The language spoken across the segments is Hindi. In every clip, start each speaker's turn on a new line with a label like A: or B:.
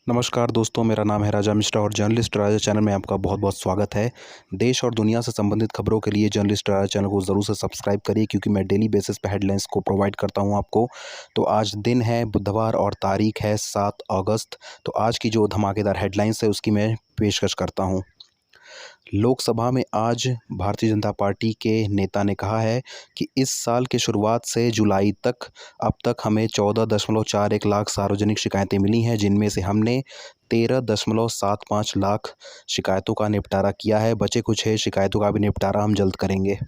A: नमस्कार दोस्तों, मेरा नाम है राजा मिश्रा और जर्नलिस्ट राजा चैनल में आपका बहुत बहुत स्वागत है। देश और दुनिया से संबंधित खबरों के लिए जर्नलिस्ट राजा चैनल को ज़रूर से सब्सक्राइब करिए, क्योंकि मैं डेली बेसिस पे हेडलाइंस को प्रोवाइड करता हूं आपको। तो आज दिन है बुधवार और तारीख है 7 अगस्त। तो आज की जो धमाकेदार हेडलाइंस है उसकी मैं पेशकश करता हूँ। लोकसभा में आज भारतीय जनता पार्टी के नेता ने कहा है कि इस साल के शुरुआत से जुलाई तक अब तक हमें 14.41 लाख सार्वजनिक शिकायतें मिली हैं, जिनमें से हमने 13.75 लाख शिकायतों का निपटारा किया है। बचे कुछ है शिकायतों का भी निपटारा हम जल्द करेंगे।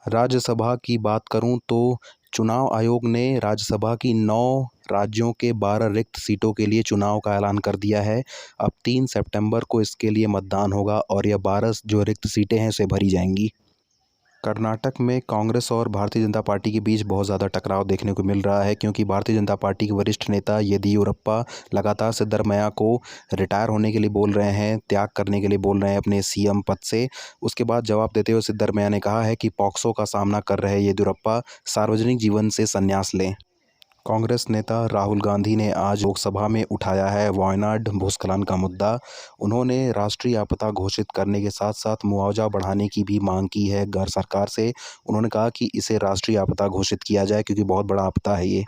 A: राज्यसभा की बात करूं तो चुनाव आयोग ने राज्यसभा की 9 राज्यों के 12 रिक्त सीटों के लिए चुनाव का ऐलान कर दिया है। अब 3 सितंबर को इसके लिए मतदान होगा और यह 12 जो रिक्त सीटें हैं इसे भरी जाएंगी। कर्नाटक में कांग्रेस और भारतीय जनता पार्टी के बीच बहुत ज़्यादा टकराव देखने को मिल रहा है, क्योंकि भारतीय जनता पार्टी के वरिष्ठ नेता येदियुरप्पा लगातार सिद्धरमैया को रिटायर होने के लिए बोल रहे हैं, त्याग करने के लिए बोल रहे हैं अपने सीएम पद से। उसके बाद जवाब देते हुए सिद्धरमैया ने कहा है कि पॉक्सो का सामना कर रहे येदियुरप्पा सार्वजनिक जीवन से संन्यास लें। कांग्रेस नेता राहुल गांधी ने आज लोकसभा में उठाया है वायनाड भूस्खलन का मुद्दा। उन्होंने राष्ट्रीय आपदा घोषित करने के साथ साथ मुआवजा बढ़ाने की भी मांग की है सरकार से। उन्होंने कहा कि इसे राष्ट्रीय आपदा घोषित किया जाए, क्योंकि बहुत बड़ा आपदा है ये।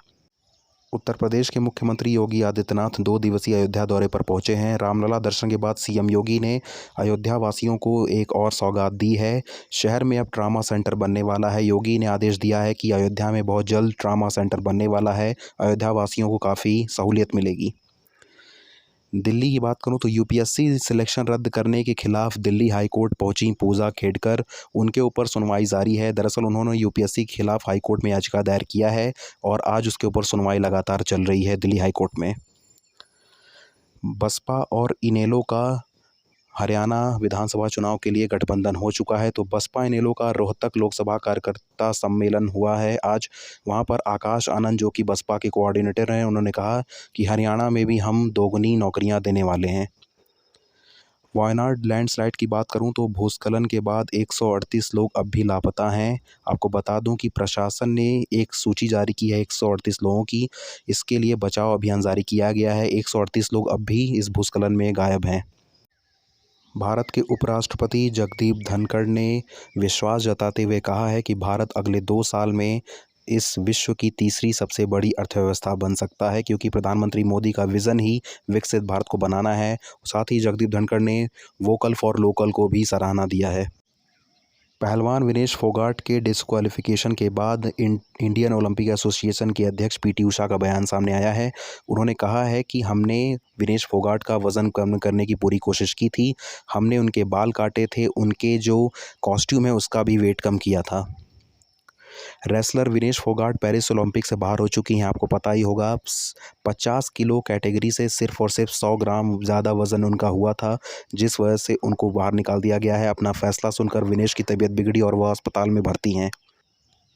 A: उत्तर प्रदेश के मुख्यमंत्री योगी आदित्यनाथ 2 दिवसीय अयोध्या दौरे पर पहुंचे हैं। रामलला दर्शन के बाद सीएम योगी ने अयोध्या वासियों को एक और सौगात दी है। शहर में अब ट्रामा सेंटर बनने वाला है। योगी ने आदेश दिया है कि अयोध्या में बहुत जल्द ट्रामा सेंटर बनने वाला है। अयोध्या वासियों को काफ़ी सहूलियत मिलेगी। दिल्ली की बात करूं तो यूपीएससी सिलेक्शन रद्द करने के खिलाफ दिल्ली हाई कोर्ट पहुंची पूजा खेड़कर। उनके ऊपर सुनवाई जारी है। दरअसल उन्होंने यूपीएससी के खिलाफ हाई कोर्ट में याचिका दायर किया है और आज उसके ऊपर सुनवाई लगातार चल रही है दिल्ली हाई कोर्ट में। बसपा और इनेलो का हरियाणा विधानसभा चुनाव के लिए गठबंधन हो चुका है। तो बसपा इनेलो का रोहतक लोकसभा कार्यकर्ता सम्मेलन हुआ है आज। वहां पर आकाश आनंद, जो कि बसपा के कोऑर्डिनेटर हैं, उन्होंने कहा कि हरियाणा में भी हम दोगुनी नौकरियां देने वाले हैं। वायनाड लैंडस्लाइड की बात करूं तो भूस्खलन के बाद 138 लोग अब भी लापता हैं। आपको बता दूं कि प्रशासन ने एक सूची जारी की है 138 लोगों की। इसके लिए बचाव अभियान जारी किया गया है। 138 लोग अब भी इस भूस्खलन में गायब हैं। भारत के उपराष्ट्रपति जगदीप धनखड़ ने विश्वास जताते हुए कहा है कि भारत अगले 2 साल में इस विश्व की तीसरी सबसे बड़ी अर्थव्यवस्था बन सकता है, क्योंकि प्रधानमंत्री मोदी का विज़न ही विकसित भारत को बनाना है। साथ ही जगदीप धनखड़ ने वोकल फॉर लोकल को भी सराहना दिया है। पहलवान विनेश फोगाट के डिस्क्वालिफिकेशन के बाद इंडियन ओलंपिक एसोसिएशन के अध्यक्ष पीटी उषा का बयान सामने आया है। उन्होंने कहा है कि हमने विनेश फोगाट का वज़न कम करने की पूरी कोशिश की थी। हमने उनके बाल काटे थे, उनके जो कॉस्ट्यूम है उसका भी वेट कम किया था। Wrestler Vinesh Phogat Paris Olympic से बाहर हो चुकी हैं। आपको पता ही होगा 50 किलो कैटेगरी से सिर्फ और सिर्फ 100 ग्राम ज़्यादा वज़न उनका हुआ था, जिस वजह से उनको बाहर निकाल दिया गया है। अपना फैसला सुनकर विनेश की तबीयत बिगड़ी और वह अस्पताल में भर्ती हैं।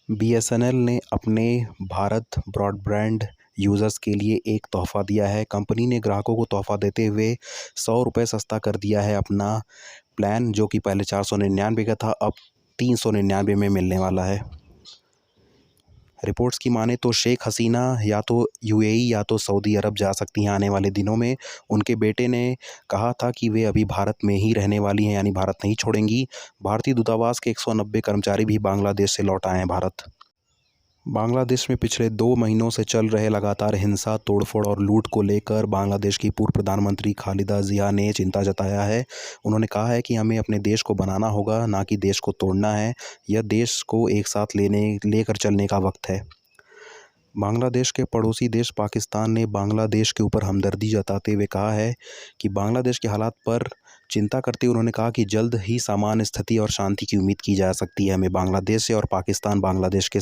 A: बीएसएनएल ने अपने भारत ब्रॉडबैंड यूज़र्स के लिए एक तोहफ़ा दिया है। कंपनी ने ग्राहकों को तोहफ़ा देते हुए 100 रुपये सस्ता कर दिया है अपना प्लान, जो कि पहले 499 का था, अब 399 में मिलने वाला है। रिपोर्ट्स की माने तो शेख हसीना या तो यूएई या तो सऊदी अरब जा सकती हैं आने वाले दिनों में। उनके बेटे ने कहा था कि वे अभी भारत में ही रहने वाली हैं, यानी भारत नहीं छोड़ेंगी। भारतीय दूतावास के 190 कर्मचारी भी बांग्लादेश से लौट आए हैं भारत। बांग्लादेश में पिछले 2 महीनों से चल रहे लगातार हिंसा, तोड़फोड़ और लूट को लेकर बांग्लादेश की पूर्व प्रधानमंत्री खालिदा जिया ने चिंता जताया है। उन्होंने कहा है कि हमें अपने देश को बनाना होगा, ना कि देश को तोड़ना है। यह देश को एक साथ लेकर चलने का वक्त है। बांग्लादेश के पड़ोसी देश पाकिस्तान ने बांग्लादेश के ऊपर हमदर्दी जताते हुए कहा है कि बांग्लादेश के हालात पर चिंता करते हुए उन्होंने कहा कि जल्द ही सामान्य स्थिति और शांति की उम्मीद की जा सकती है। हमें बांग्लादेश से और पाकिस्तान बांग्लादेश के